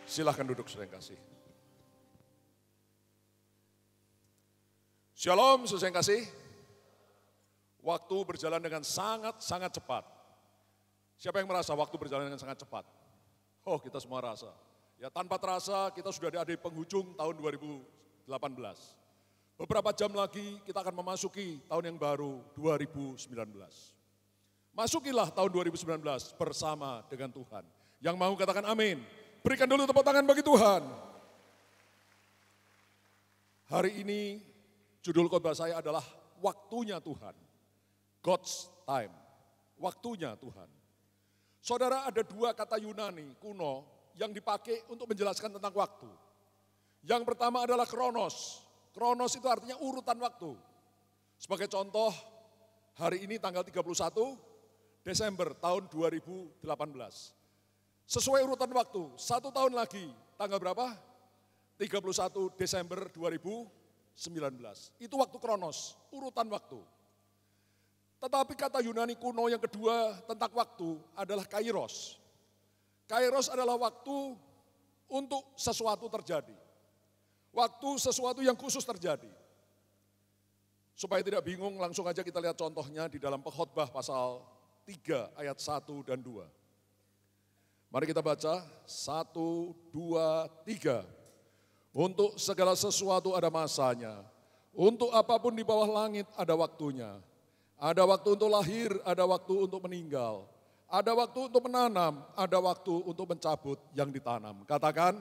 Silahkan duduk, saudara yang kasih. Shalom, saudara yang kasih. Waktu berjalan dengan sangat cepat. Siapa yang merasa waktu berjalan dengan sangat cepat? Oh, kita semua rasa. Ya, tanpa terasa kita sudah ada di penghujung tahun 2018. Beberapa jam lagi kita akan memasuki tahun yang baru 2019. Masukilah tahun 2019 bersama dengan Tuhan. Yang mau katakan amin. Berikan dulu tepuk tangan bagi Tuhan. Hari ini judul khotbah saya adalah waktunya Tuhan. God's time. Waktunya Tuhan. Saudara, ada dua kata Yunani kuno yang dipakai untuk menjelaskan tentang waktu. Yang pertama adalah kronos. Kronos itu artinya urutan waktu. Sebagai contoh, hari ini tanggal 31 Desember tahun 2018. Sesuai urutan waktu, 1 tahun lagi, tanggal berapa? 31 Desember 2019. Itu waktu kronos, urutan waktu. Tetapi kata Yunani kuno yang kedua tentang waktu adalah kairos. Kairos adalah waktu untuk sesuatu terjadi. Waktu sesuatu yang khusus terjadi. Supaya tidak bingung, langsung aja kita lihat contohnya di dalam Pengkhotbah pasal 3 ayat 1 dan 2. Mari kita baca, 1, 2, 3. Untuk segala sesuatu ada masanya. Untuk apapun di bawah langit ada waktunya. Ada waktu untuk lahir, ada waktu untuk meninggal. Ada waktu untuk menanam, ada waktu untuk mencabut yang ditanam. Katakan,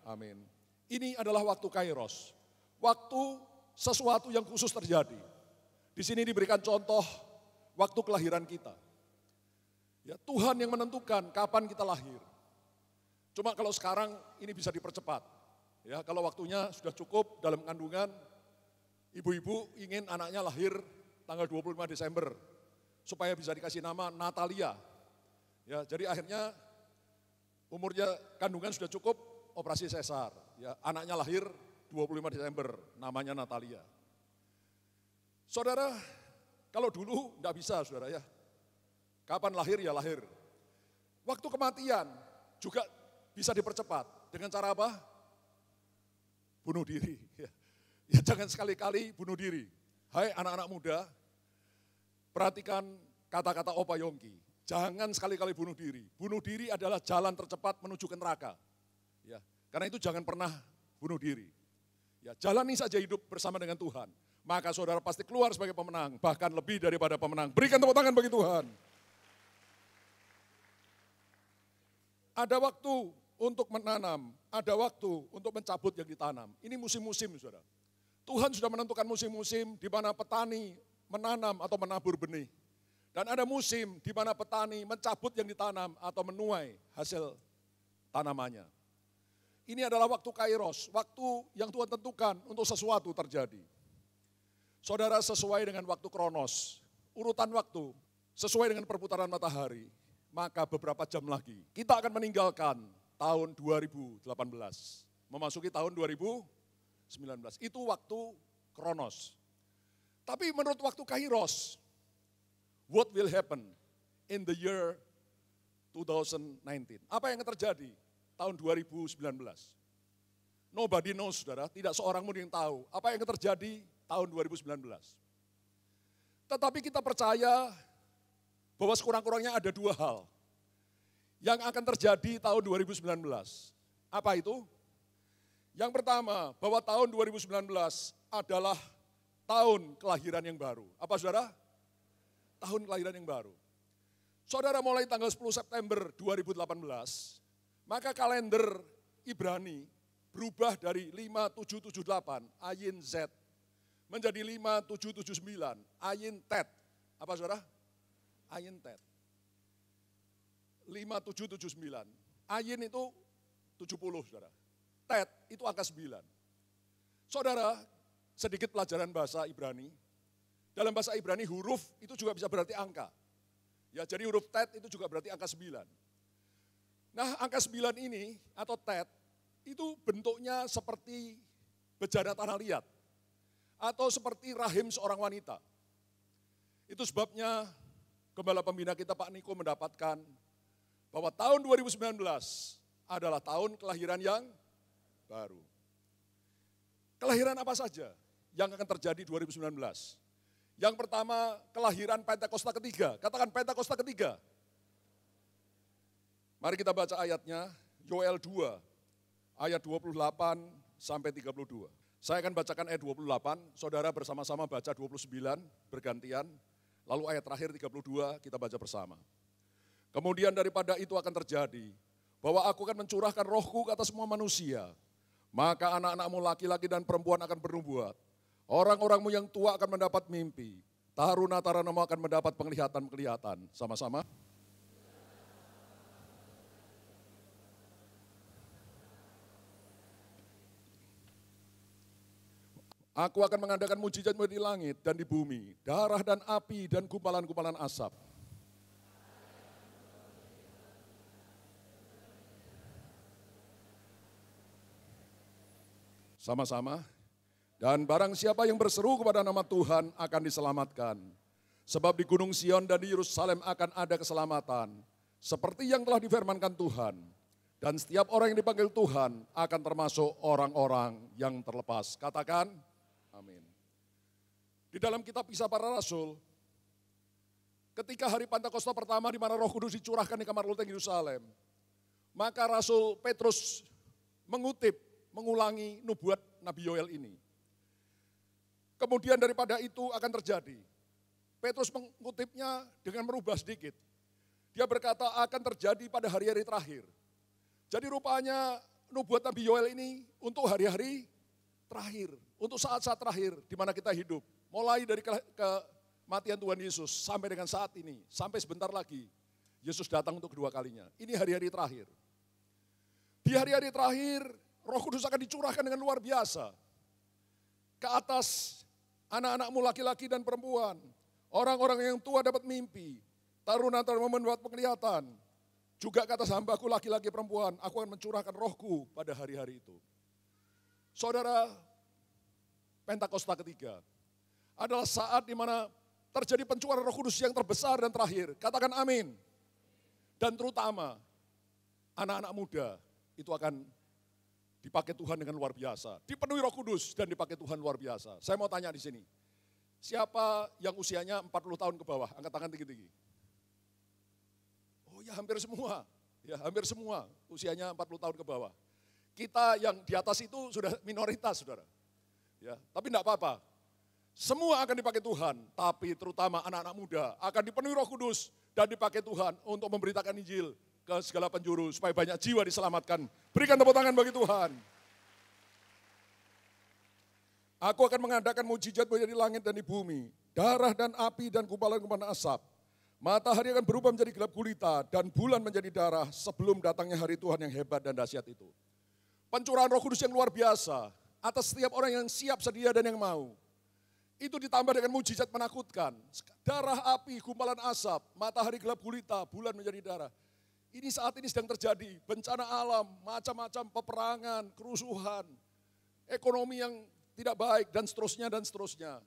amin. Ini adalah waktu kairos. Waktu sesuatu yang khusus terjadi. Di sini diberikan contoh waktu kelahiran kita. Ya, Tuhan yang menentukan kapan kita lahir. Cuma kalau sekarang ini bisa dipercepat. Ya, kalau waktunya sudah cukup dalam kandungan, ibu-ibu ingin anaknya lahir tanggal 25 Desember supaya bisa dikasih nama Natalia. Ya, jadi akhirnya umurnya kandungan sudah cukup, operasi sesar. Ya, anaknya lahir 25 Desember, namanya Natalia. Saudara, kalau dulu enggak bisa, saudara ya. Kapan lahir ya lahir. Waktu kematian juga bisa dipercepat. Dengan cara apa? Bunuh diri. Ya jangan sekali-kali bunuh diri. Hai anak-anak muda, perhatikan kata-kata Opa Yongki. Jangan sekali-kali bunuh diri. Bunuh diri adalah jalan tercepat menuju ke neraka. Ya, karena itu jangan pernah bunuh diri. Ya, jalani saja hidup bersama dengan Tuhan. Maka saudara pasti keluar sebagai pemenang. Bahkan lebih daripada pemenang. Berikan tepuk tangan bagi Tuhan. Ada waktu untuk menanam, ada waktu untuk mencabut yang ditanam. Ini musim-musim, saudara. Tuhan sudah menentukan musim-musim di mana petani menanam atau menabur benih. Dan ada musim di mana petani mencabut yang ditanam atau menuai hasil tanamannya. Ini adalah waktu kairos, waktu yang Tuhan tentukan untuk sesuatu terjadi. Saudara, sesuai dengan waktu kronos, urutan waktu, sesuai dengan perputaran matahari, maka beberapa jam lagi kita akan meninggalkan tahun 2018. Memasuki tahun 2019. Itu waktu kronos. Tapi menurut waktu kairos, what will happen in the year 2019? Apa yang terjadi tahun 2019? Nobody knows, saudara. Tidak seorang pun yang tahu apa yang terjadi tahun 2019. Tetapi kita percaya bahwa sekurang-kurangnya ada dua hal yang akan terjadi tahun 2019. Apa itu? Yang pertama, bahwa tahun 2019 adalah tahun kelahiran yang baru. Apa saudara? Tahun kelahiran yang baru. Saudara, mulai tanggal 10 September 2018, maka kalender Ibrani berubah dari 5778 Ayin Z menjadi 5779 Ayin Tet. Apa saudara? Ayin Tet. 5779. Ayin itu 70, saudara. Tet itu angka 9. Saudara, sedikit pelajaran bahasa Ibrani. Dalam bahasa Ibrani huruf itu juga bisa berarti angka. Ya, jadi huruf Tet itu juga berarti angka 9. Nah, angka 9 ini atau Tet itu bentuknya seperti bejana tanah liat. Atau seperti rahim seorang wanita. Itu sebabnya Gembala pembina kita Pak Niko mendapatkan bahwa tahun 2019 adalah tahun kelahiran yang baru. Kelahiran apa saja yang akan terjadi 2019? Yang pertama, kelahiran Pentakosta ketiga. Katakan Pentakosta ketiga. Mari kita baca ayatnya, Yoel 2, ayat 28 sampai 32. Saya akan bacakan ayat 28, saudara bersama-sama baca 29, bergantian. Lalu ayat terakhir 32 kita baca bersama. Kemudian daripada itu akan terjadi, bahwa aku akan mencurahkan rohku ke atas semua manusia. Maka anak-anakmu laki-laki dan perempuan akan bernubuat. Orang-orangmu yang tua akan mendapat mimpi. Taruna-tarunamu akan mendapat penglihatan-penglihatan. Sama-sama. Aku akan mengadakan mujizat di langit dan di bumi, darah dan api dan gumpalan-gumpalan asap. Sama-sama. Dan barang siapa yang berseru kepada nama Tuhan akan diselamatkan. Sebab di Gunung Sion dan di Yerusalem akan ada keselamatan. Seperti yang telah difirmankan Tuhan. Dan setiap orang yang dipanggil Tuhan akan termasuk orang-orang yang terlepas. Katakan, amin. Di dalam kitab Kisah Para Rasul, ketika hari Pentakosta pertama di mana Roh Kudus dicurahkan di kamar loteng Yerusalem, maka Rasul Petrus mengulangi nubuat Nabi Yoel ini. Kemudian daripada itu akan terjadi. Petrus mengutipnya dengan merubah sedikit. Dia berkata akan terjadi pada hari-hari terakhir. Jadi rupanya nubuat Nabi Yoel ini untuk hari-hari terakhir. Untuk saat-saat terakhir di mana kita hidup. Mulai dari kematian Tuhan Yesus sampai dengan saat ini. Sampai sebentar lagi Yesus datang untuk kedua kalinya. Ini hari-hari terakhir. Di hari-hari terakhir Roh Kudus akan dicurahkan dengan luar biasa. Ke atas anak-anakmu laki-laki dan perempuan. Orang-orang yang tua dapat mimpi. Taruna-taruna mendapat penglihatan. Juga ke atas hambaku laki-laki perempuan. Aku akan mencurahkan rohku pada hari-hari itu. Saudara, Pentakosta ketiga adalah saat di mana terjadi pencurahan Roh Kudus yang terbesar dan terakhir. Katakan amin. Dan terutama anak-anak muda itu akan dipakai Tuhan dengan luar biasa. Dipenuhi Roh Kudus dan dipakai Tuhan luar biasa. Saya mau tanya di sini. Siapa yang usianya 40 tahun ke bawah? Angkat tangan tinggi-tinggi. Oh ya hampir semua. Ya hampir semua usianya 40 tahun ke bawah. Kita yang di atas itu sudah minoritas, saudara. Ya, tapi enggak apa-apa. Semua akan dipakai Tuhan, tapi terutama anak-anak muda akan dipenuhi Roh Kudus dan dipakai Tuhan untuk memberitakan Injil ke segala penjuru supaya banyak jiwa diselamatkan. Berikan tepuk tangan bagi Tuhan. Aku akan mengadakan mujizat di langit dan di bumi, darah dan api dan gumpalan-gumpalan asap. Matahari akan berubah menjadi gelap gulita dan bulan menjadi darah sebelum datangnya hari Tuhan yang hebat dan dahsyat itu. Pencurahan Roh Kudus yang luar biasa atas setiap orang yang siap, sedia dan yang mau. Itu ditambah dengan mujizat menakutkan. Darah, api, gumpalan asap, matahari gelap gulita, bulan menjadi darah. Ini saat ini sedang terjadi bencana alam, macam-macam peperangan, kerusuhan, ekonomi yang tidak baik dan seterusnya dan seterusnya.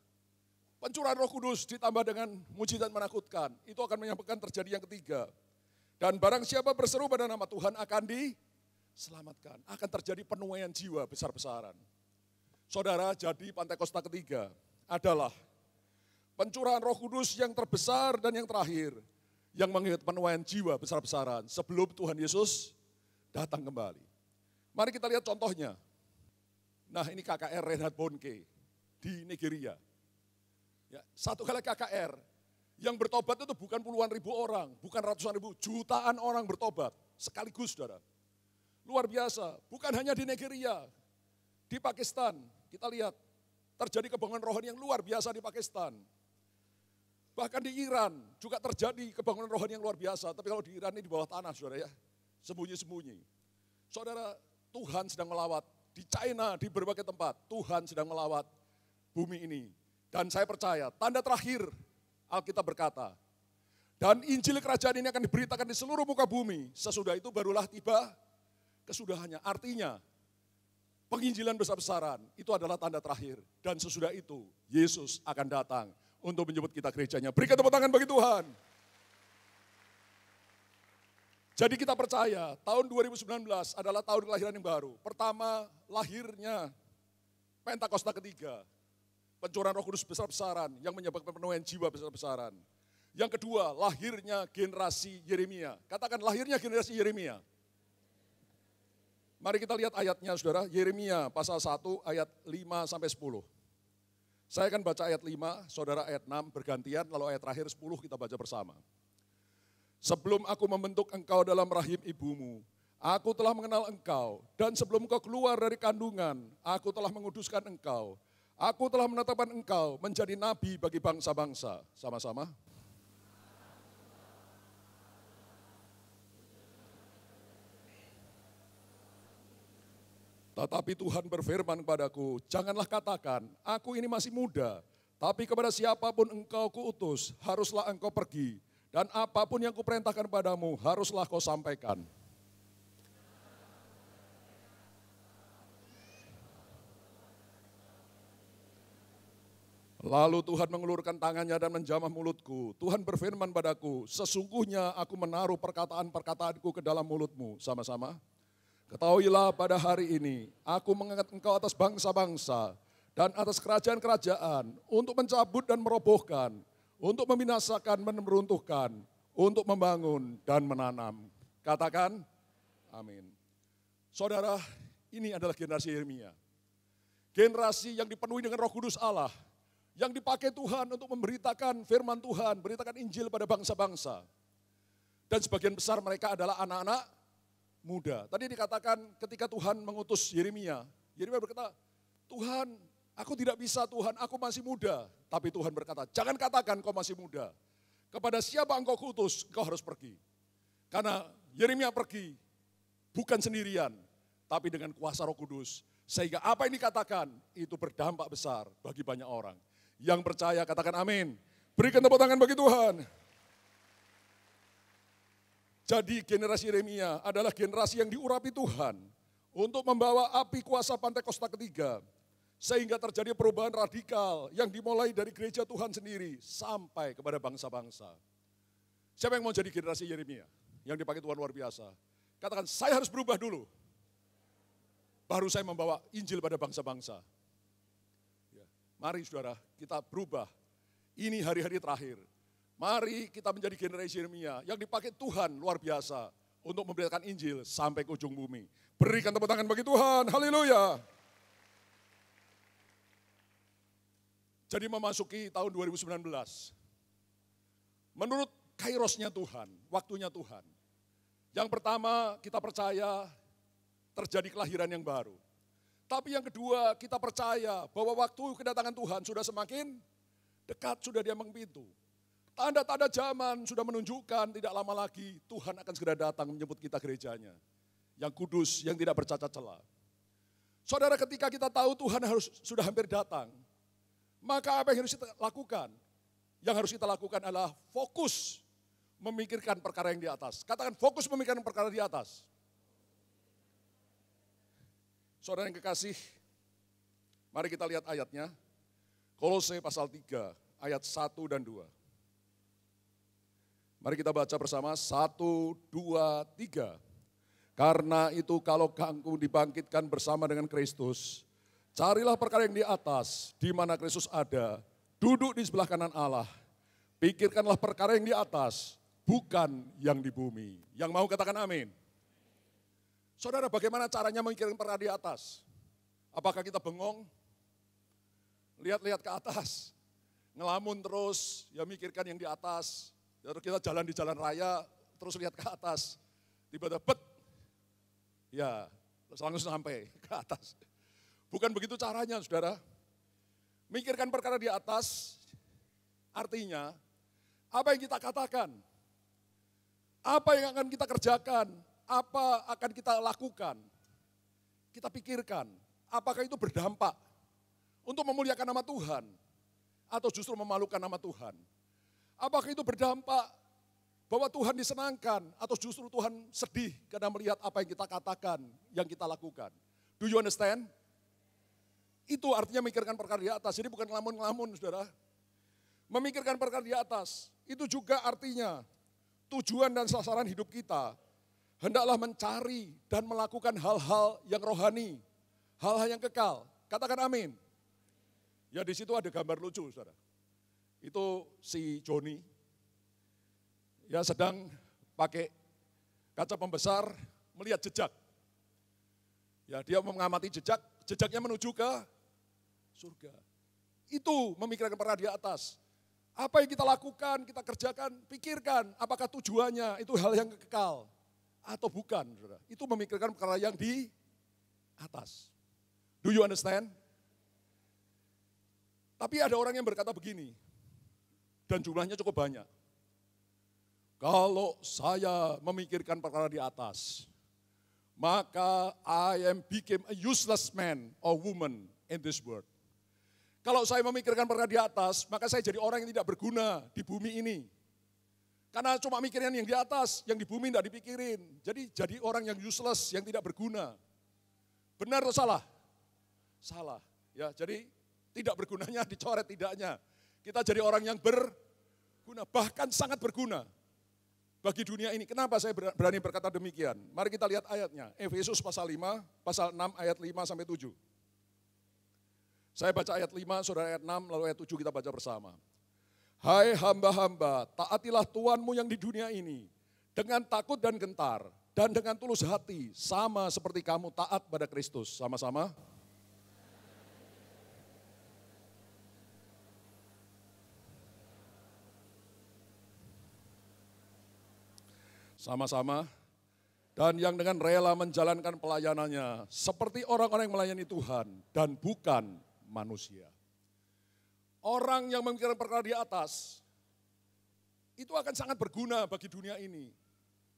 Pencurahan Roh Kudus ditambah dengan mujizat menakutkan. Itu akan menyampaikan terjadi yang ketiga. Dan barang siapa berseru pada nama Tuhan akan diselamatkan. Akan terjadi penuaian jiwa besar-besaran. Saudara, jadi Pentakosta ketiga adalah pencurahan Roh Kudus yang terbesar dan yang terakhir. Yang mengingat penuaian jiwa besar-besaran sebelum Tuhan Yesus datang kembali. Mari kita lihat contohnya. Nah ini KKR Reinhard Bonnke di Nigeria. Ya, satu kali KKR yang bertobat itu bukan puluhan ribu orang, bukan ratusan ribu, jutaan orang bertobat sekaligus, saudara. Luar biasa, bukan hanya di Nigeria, di Pakistan kita lihat terjadi kebangunan rohani yang luar biasa di Pakistan. Bahkan di Iran juga terjadi kebangunan rohani yang luar biasa, tapi kalau di Iran ini di bawah tanah, saudara ya, sembunyi-sembunyi. Saudara, Tuhan sedang melawat di China, di berbagai tempat, Tuhan sedang melawat bumi ini. Dan saya percaya, tanda terakhir Alkitab berkata, dan Injil Kerajaan ini akan diberitakan di seluruh muka bumi. Sesudah itu barulah tiba kesudahannya. Artinya, penginjilan besar-besaran itu adalah tanda terakhir. Dan sesudah itu, Yesus akan datang untuk menjemput kita gerejanya. Berikan tepuk tangan bagi Tuhan. Jadi kita percaya tahun 2019 adalah tahun kelahiran yang baru. Pertama, lahirnya Pentakosta ketiga. Pencurahan Roh Kudus besar-besaran yang menyebabkan penuaian jiwa besar-besaran. Yang kedua, lahirnya generasi Yeremia. Katakan lahirnya generasi Yeremia. Mari kita lihat ayatnya saudara, Yeremia pasal 1 ayat 5 sampai 10. Saya akan baca ayat 5, saudara ayat 6 bergantian, lalu ayat terakhir 10 kita baca bersama. Sebelum aku membentuk engkau dalam rahim ibumu, aku telah mengenal engkau, dan sebelum engkau keluar dari kandungan, aku telah menguduskan engkau. Aku telah menetapkan engkau menjadi nabi bagi bangsa-bangsa. Sama-sama. Tetapi Tuhan berfirman kepadaku, janganlah katakan, aku ini masih muda, tapi kepada siapapun engkau kuutus, haruslah engkau pergi, dan apapun yang kuperintahkan padamu, haruslah kau sampaikan. Lalu Tuhan mengulurkan tangannya dan menjamah mulutku. Tuhan berfirman padaku, sesungguhnya aku menaruh perkataan-perkataanku ke dalam mulutmu. Sama-sama. Ketahuilah pada hari ini, aku mengangkat engkau atas bangsa-bangsa dan atas kerajaan-kerajaan untuk mencabut dan merobohkan, untuk membinasakan dan meruntuhkan, untuk membangun dan menanam. Katakan, amin. Saudara, ini adalah generasi Yeremia. Generasi yang dipenuhi dengan Roh Kudus Allah, yang dipakai Tuhan untuk memberitakan firman Tuhan, beritakan Injil pada bangsa-bangsa. Dan sebagian besar mereka adalah anak-anak muda. Tadi dikatakan ketika Tuhan mengutus Yeremia, Yeremia berkata, Tuhan, aku tidak bisa Tuhan, aku masih muda. Tapi Tuhan berkata, jangan katakan kau masih muda. Kepada siapa engkau kuutus, engkau harus pergi. Karena Yeremia pergi, bukan sendirian, tapi dengan kuasa Roh Kudus. Sehingga apa yang dikatakan, itu berdampak besar bagi banyak orang. Yang percaya katakan amin. Berikan tepuk tangan bagi Tuhan. Jadi generasi Yeremia adalah generasi yang diurapi Tuhan untuk membawa api kuasa Pentakosta ketiga. Sehingga terjadi perubahan radikal yang dimulai dari gereja Tuhan sendiri sampai kepada bangsa-bangsa. Siapa yang mau jadi generasi Yeremia yang dipakai Tuhan luar biasa? Katakan, saya harus berubah dulu. Baru saya membawa Injil pada bangsa-bangsa. Ya. Mari saudara, kita berubah. Ini hari-hari terakhir. Mari kita menjadi generasi Yeremia yang dipakai Tuhan luar biasa untuk memberitakan Injil sampai ke ujung bumi. Berikan tepuk tangan bagi Tuhan, haleluya. Jadi memasuki tahun 2019, menurut kairosnya Tuhan, waktunya Tuhan. Yang pertama kita percaya terjadi kelahiran yang baru. Tapi yang kedua kita percaya bahwa waktu kedatangan Tuhan sudah semakin dekat, sudah di ambang pintu. Tanda-tanda zaman sudah menunjukkan tidak lama lagi Tuhan akan segera datang menjemput kita gerejanya. Yang kudus, yang tidak bercacat celah. Saudara, ketika kita tahu Tuhan sudah hampir datang, maka apa yang harus kita lakukan? Yang harus kita lakukan adalah fokus memikirkan perkara yang di atas. Katakan fokus memikirkan perkara di atas. Saudara yang kekasih, mari kita lihat ayatnya. Kolose pasal 3, ayat 1 dan 2. Mari kita baca bersama, 1, 2, 3. Karena itu kalau kamu dibangkitkan bersama dengan Kristus, carilah perkara yang di atas, di mana Kristus ada, duduk di sebelah kanan Allah. Pikirkanlah perkara yang di atas, bukan yang di bumi. Yang mau katakan amin. Saudara, bagaimana caranya memikirkan perkara di atas? Apakah kita bengong? Lihat-lihat ke atas, ngelamun terus, ya mikirkan yang di atas. Terus kita jalan di jalan raya, terus lihat ke atas, tiba-tiba bet, ya langsung sampai ke atas. Bukan begitu caranya saudara. Mikirkan perkara di atas, artinya apa yang kita katakan, apa yang akan kita kerjakan, apa akan kita lakukan, kita pikirkan, apakah itu berdampak untuk memuliakan nama Tuhan, atau justru memalukan nama Tuhan. Apakah itu berdampak bahwa Tuhan disenangkan atau justru Tuhan sedih karena melihat apa yang kita katakan, yang kita lakukan. Do you understand? Itu artinya memikirkan perkara di atas, jadi bukan ngelamun-ngelamun saudara. Memikirkan perkara di atas, itu juga artinya tujuan dan sasaran hidup kita hendaklah mencari dan melakukan hal-hal yang rohani, hal-hal yang kekal. Katakan amin. Ya di situ ada gambar lucu, saudara. Itu si Joni, ya sedang pakai kaca pembesar melihat jejak. Ya dia mengamati jejak, jejaknya menuju ke surga. Itu memikirkan perkara di atas. Apa yang kita lakukan, kita kerjakan, pikirkan apakah tujuannya itu hal yang kekal atau bukan. Saudara. Itu memikirkan perkara yang di atas. Do you understand? Tapi ada orang yang berkata begini, dan jumlahnya cukup banyak. Kalau saya memikirkan perkara di atas, maka I became a useless man or woman in this world. Kalau saya memikirkan perkara di atas, maka saya jadi orang yang tidak berguna di bumi ini. Karena cuma mikirin yang di atas, yang di bumi tidak dipikirin. Jadi orang yang useless, yang tidak berguna. Benar atau salah? Salah. Ya, jadi tidak bergunanya dicoret tidaknya. Kita jadi orang yang berguna, bahkan sangat berguna bagi dunia ini. Kenapa saya berani berkata demikian? Mari kita lihat ayatnya. Efesus pasal 5, pasal 6 ayat 5 sampai 7. Saya baca ayat 5, saudara ayat 6, lalu ayat 7 kita baca bersama. Hai hamba-hamba, taatilah Tuhanmu yang di dunia ini, dengan takut dan gentar, dan dengan tulus hati, sama seperti kamu taat pada Kristus. Sama-sama. Sama-sama. Dan yang dengan rela menjalankan pelayanannya, seperti orang-orang yang melayani Tuhan, dan bukan manusia. Orang yang memikirkan perkara di atas, itu akan sangat berguna bagi dunia ini.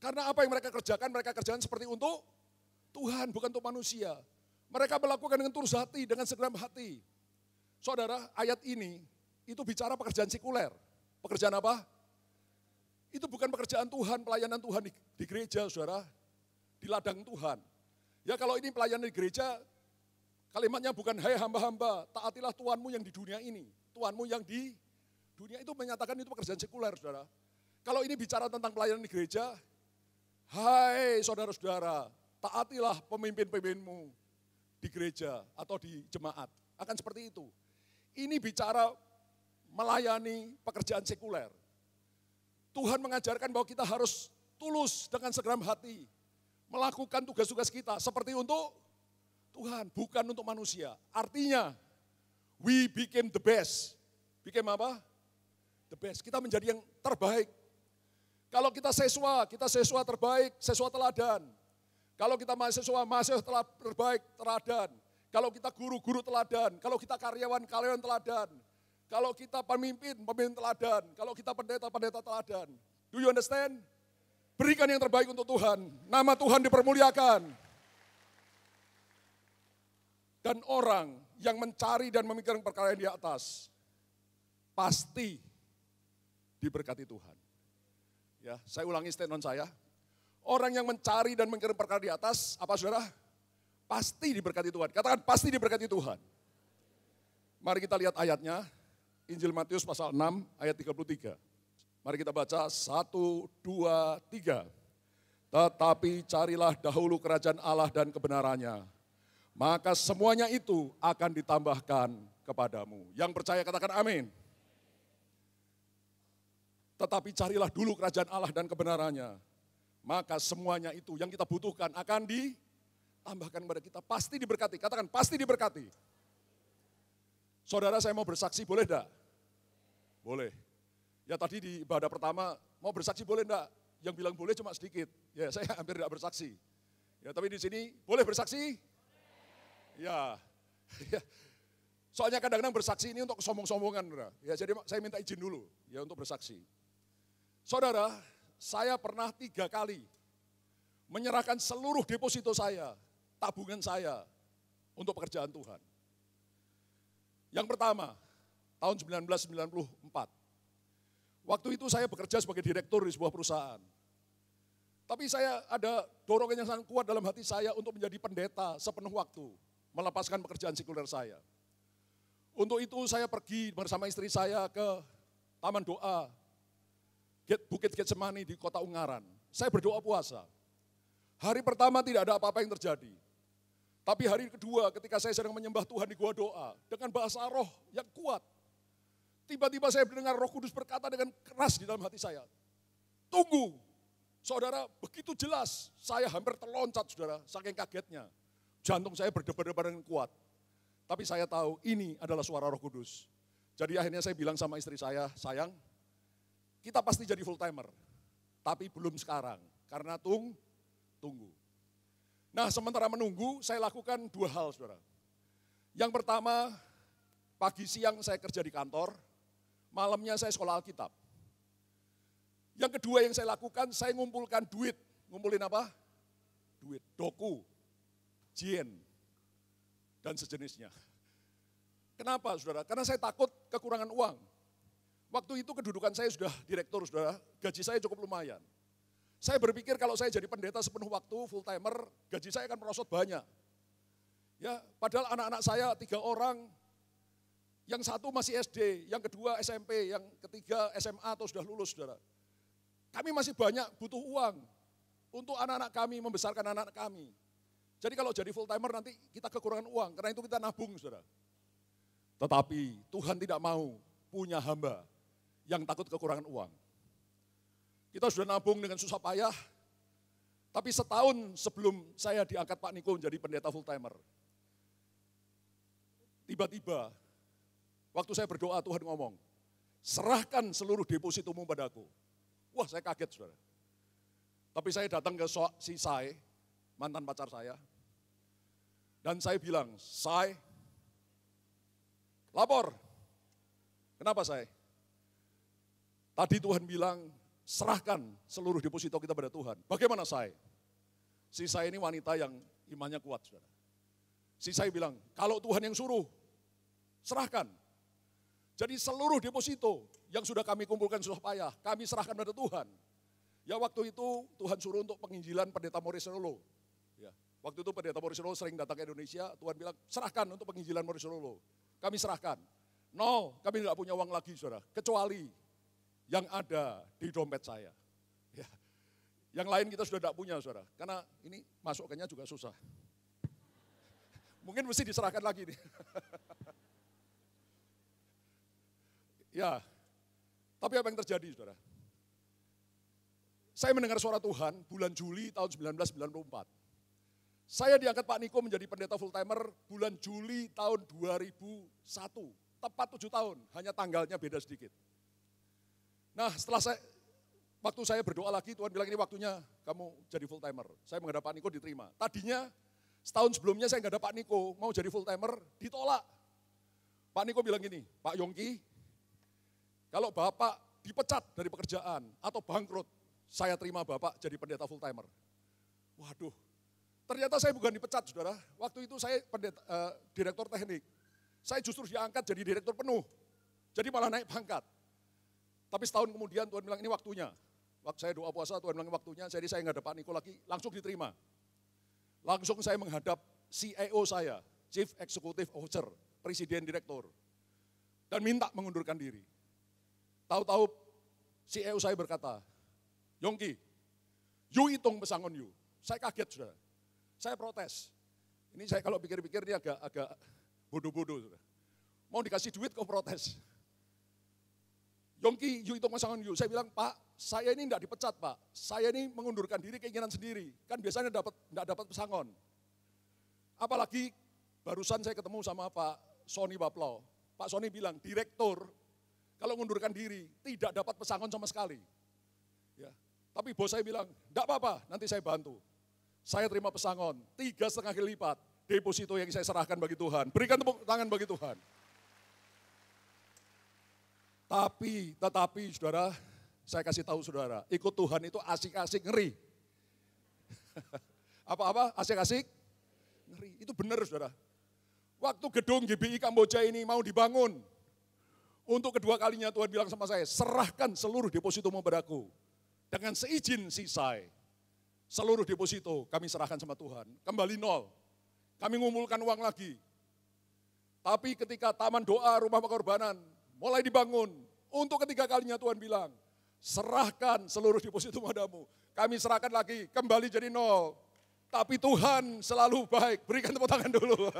Karena apa yang mereka kerjakan seperti untuk Tuhan, bukan untuk manusia. Mereka melakukan dengan tulus hati, dengan segenap hati. Saudara, ayat ini, itu bicara pekerjaan sekuler. Pekerjaan apa? Itu bukan pekerjaan Tuhan, pelayanan Tuhan di gereja, saudara. Di ladang Tuhan. Ya kalau ini pelayanan di gereja, kalimatnya bukan, hai hamba-hamba, taatilah Tuhanmu yang di dunia ini. Tuhanmu yang di dunia itu menyatakan itu pekerjaan sekuler, saudara. Kalau ini bicara tentang pelayanan di gereja, hai saudara-saudara, taatilah pemimpin-pemimpinmu di gereja atau di jemaat. Akan seperti itu. Ini bicara melayani pekerjaan sekuler. Tuhan mengajarkan bahwa kita harus tulus dengan segenap hati. Melakukan tugas-tugas kita seperti untuk Tuhan, bukan untuk manusia. Artinya, we became the best. Became apa? The best. Kita menjadi yang terbaik. Kalau kita siswa terbaik, siswa teladan. Kalau kita mahasiswa terbaik, teladan. Kalau kita guru teladan. Kalau kita karyawan teladan. Kalau kita pemimpin teladan. Kalau kita pendeta teladan. Do you understand? Berikan yang terbaik untuk Tuhan. Nama Tuhan dipermuliakan. Dan orang yang mencari dan memikirkan perkara yang di atas, pasti diberkati Tuhan. Ya, saya ulangi statement saya. Orang yang mencari dan memikirkan perkara di atas, apa saudara? Pasti diberkati Tuhan. Katakan pasti diberkati Tuhan. Mari kita lihat ayatnya. Injil Matius pasal 6 ayat 33. Mari kita baca 1, 2, 3. Tetapi carilah dahulu kerajaan Allah dan kebenarannya, maka semuanya itu akan ditambahkan kepadamu. Yang percaya katakan amin. Tetapi carilah dulu kerajaan Allah dan kebenarannya, maka semuanya itu yang kita butuhkan akan ditambahkan kepada kita. Pasti diberkati, katakan pasti diberkati. Saudara, saya mau bersaksi, boleh enggak? Boleh. Ya tadi di ibadah pertama, mau bersaksi boleh enggak? Yang bilang boleh cuma sedikit. Ya saya hampir enggak bersaksi. Ya tapi di sini boleh bersaksi? Ya. Soalnya kadang-kadang bersaksi ini untuk sombong-sombongan. Ya jadi saya minta izin dulu ya untuk bersaksi. Saudara, saya pernah 3 kali menyerahkan seluruh deposito saya, tabungan saya untuk pekerjaan Tuhan. Yang pertama, tahun 1994. Waktu itu saya bekerja sebagai direktur di sebuah perusahaan. Tapi saya ada dorongan yang sangat kuat dalam hati saya untuk menjadi pendeta sepenuh waktu, melepaskan pekerjaan sekuler saya. Untuk itu saya pergi bersama istri saya ke Taman Doa, Bukit Getsemani di Kota Ungaran. Saya berdoa puasa. Hari pertama tidak ada apa-apa yang terjadi. Tapi hari kedua ketika saya sedang menyembah Tuhan di gua doa dengan bahasa roh yang kuat. Tiba-tiba saya mendengar Roh Kudus berkata dengan keras di dalam hati saya. Tunggu, saudara, begitu jelas saya hampir terloncat saudara, saking kagetnya. Jantung saya berdebar-debar dengan kuat. Tapi saya tahu ini adalah suara Roh Kudus. Jadi akhirnya saya bilang sama istri saya, sayang, kita pasti jadi full timer. Tapi belum sekarang, karena tunggu. Nah sementara menunggu, saya lakukan dua hal saudara. Yang pertama, pagi siang saya kerja di kantor, malamnya saya sekolah Alkitab. Yang kedua yang saya lakukan, saya ngumpulkan duit. Ngumpulin apa? Duit, doku, jien, dan sejenisnya. Kenapa saudara? Karena saya takut kekurangan uang. Waktu itu kedudukan saya sudah direktur saudara, gaji saya cukup lumayan. Saya berpikir kalau saya jadi pendeta sepenuh waktu, full timer, gaji saya akan merosot banyak. Ya, padahal anak-anak saya 3 orang, yang satu masih SD, yang kedua SMP, yang ketiga SMA atau sudah lulus saudara. Kami masih banyak butuh uang untuk anak-anak kami, membesarkan anak-anak kami. Jadi kalau jadi full timer nanti kita kekurangan uang, karena itu kita nabung saudara. Tetapi Tuhan tidak mau punya hamba yang takut kekurangan uang. Kita sudah nabung dengan susah payah, tapi setahun sebelum saya diangkat Pak Niko menjadi pendeta full timer, tiba-tiba waktu saya berdoa Tuhan ngomong, serahkan seluruh depositomu padaku. Wah saya kaget saudara. Tapi saya datang ke si Sai, mantan pacar saya, dan saya bilang, Sai, lapor. Kenapa Sai? Tadi Tuhan bilang, serahkan seluruh deposito kita pada Tuhan. Bagaimana Sai? Si Sai ini wanita yang imannya kuat, saudara. Si Sai bilang, kalau Tuhan yang suruh, serahkan. Jadi seluruh deposito yang sudah kami kumpulkan susah payah, kami serahkan pada Tuhan. Ya waktu itu Tuhan suruh untuk penginjilan pendeta Morris Rolo. Ya, waktu itu pendeta Morris Rolo sering datang ke Indonesia, Tuhan bilang, serahkan untuk penginjilan Morris Rolo. Kami serahkan. No, kami tidak punya uang lagi, saudara. Kecuali yang ada di dompet saya. Ya. Yang lain kita sudah tidak punya saudara, karena ini masukkannya juga susah. Mungkin mesti diserahkan lagi nih. Ya, tapi apa yang terjadi saudara? Saya mendengar suara Tuhan bulan Juli tahun 1994. Saya diangkat Pak Niko menjadi pendeta full timer bulan Juli tahun 2001. Tepat 7 tahun, hanya tanggalnya beda sedikit. Nah setelah waktu saya berdoa lagi, Tuhan bilang ini waktunya kamu jadi full timer. Saya menghadap Pak Niko diterima. Tadinya setahun sebelumnya saya nggak ada Pak Niko, mau jadi full timer, ditolak. Pak Niko bilang gini, Pak Yongki, kalau Bapak dipecat dari pekerjaan atau bangkrut, saya terima Bapak jadi pendeta full timer. Waduh, ternyata saya bukan dipecat saudara, waktu itu saya direktur teknik. Saya justru diangkat jadi direktur penuh, jadi malah naik pangkat. Tapi setahun kemudian Tuhan bilang ini waktunya. Waktu saya doa puasa Tuhan bilang waktunya, jadi saya nggak ada Pak Niko lagi, langsung diterima. Langsung saya menghadap CEO saya, Chief Executive Officer, Presiden Direktur. Dan minta mengundurkan diri. Tahu-tahu CEO saya berkata, Yongki, you hitung pesangon you. Saya kaget sudah, saya protes. Ini saya kalau pikir-pikir ini agak bodoh-bodoh sudah. Mau dikasih duit kok protes. Yongki, you hitung pasangan you. Saya bilang, Pak, saya ini tidak dipecat, Pak. Saya ini mengundurkan diri keinginan sendiri. Kan biasanya tidak dapat pesangon. Apalagi barusan saya ketemu sama Pak Sony Baplau. Pak Sony bilang, direktur kalau mengundurkan diri tidak dapat pesangon sama sekali. Ya. Tapi bos saya bilang, tidak apa-apa, nanti saya bantu. Saya terima pesangon, 3,5 kali lipat deposito yang saya serahkan bagi Tuhan. Berikan tepuk tangan bagi Tuhan. Tetapi saudara, saya kasih tahu saudara, ikut Tuhan itu asik-asik ngeri. Apa-apa asik-asik ngeri, itu benar saudara. Waktu gedung GBI Kamboja ini mau dibangun, untuk kedua kalinya Tuhan bilang sama saya, serahkan seluruh depositomu padaku. Dengan seizin sisai, seluruh deposito kami serahkan sama Tuhan, kembali nol. Kami ngumpulkan uang lagi. Tapi ketika taman doa rumah pengorbanan mulai dibangun, untuk ketiga kalinya Tuhan bilang, serahkan seluruh deposito padamu. Kami serahkan lagi, kembali jadi nol. Tapi Tuhan selalu baik. Berikan tepuk tangan dulu.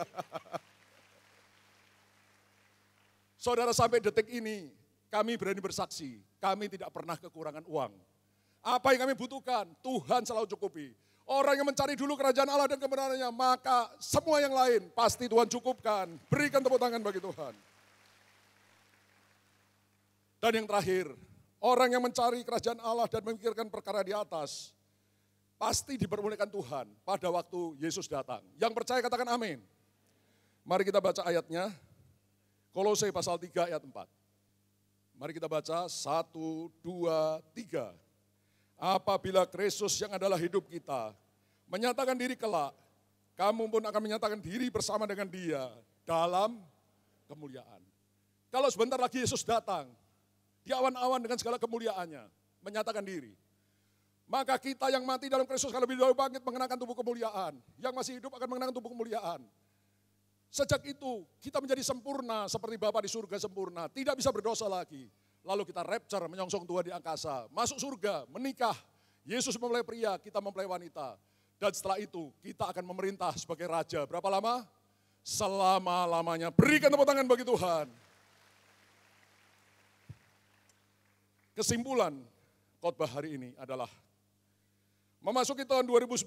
Saudara, sampai detik ini kami berani bersaksi. Kami tidak pernah kekurangan uang. Apa yang kami butuhkan, Tuhan selalu cukupi. Orang yang mencari dulu kerajaan Allah dan kebenarannya, maka semua yang lain pasti Tuhan cukupkan. Berikan tepuk tangan bagi Tuhan. Dan yang terakhir, orang yang mencari kerajaan Allah dan memikirkan perkara di atas, pasti dipermuliakan Tuhan pada waktu Yesus datang. Yang percaya katakan amin. Mari kita baca ayatnya. Kolose pasal 3 ayat 4. Mari kita baca 1, 2, 3. Apabila Kristus yang adalah hidup kita menyatakan diri kelak, kamu pun akan menyatakan diri bersama dengan Dia dalam kemuliaan. Kalau sebentar lagi Yesus datang, di awan-awan dengan segala kemuliaannya, menyatakan diri. Maka kita yang mati dalam Kristus akan lebih dahulu bangkit mengenakan tubuh kemuliaan. Yang masih hidup akan mengenakan tubuh kemuliaan. Sejak itu kita menjadi sempurna seperti Bapa di surga sempurna. Tidak bisa berdosa lagi. Lalu kita rapture menyongsong Tuhan di angkasa. Masuk surga, menikah. Yesus mempelai pria, kita mempelai wanita. Dan setelah itu kita akan memerintah sebagai raja. Berapa lama? Selama-lamanya. Berikan tepuk tangan bagi Tuhan. Kesimpulan khotbah hari ini adalah memasuki tahun 2019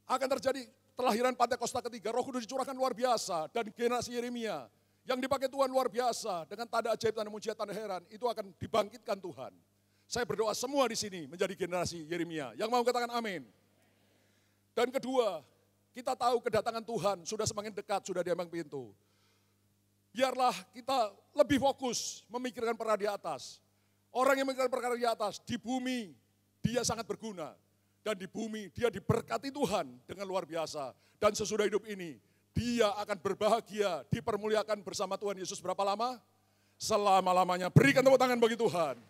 akan terjadi kelahiran Pentakosta ketiga. Roh Kudus dicurahkan luar biasa dan generasi Yeremia yang dipakai Tuhan luar biasa dengan tanda ajaib, tanda mujizat, tanda heran itu akan dibangkitkan Tuhan. Saya berdoa semua di sini menjadi generasi Yeremia. Yang mau katakan amin. Dan kedua, kita tahu kedatangan Tuhan sudah semakin dekat, sudah di ambang pintu. Biarlah kita lebih fokus memikirkan perkara di atas. Orang yang memikirkan perkara di atas, di bumi dia sangat berguna. Dan di bumi dia diberkati Tuhan dengan luar biasa. Dan sesudah hidup ini, dia akan berbahagia, dipermuliakan bersama Tuhan Yesus berapa lama? Selama-lamanya. Berikan tepuk tangan bagi Tuhan.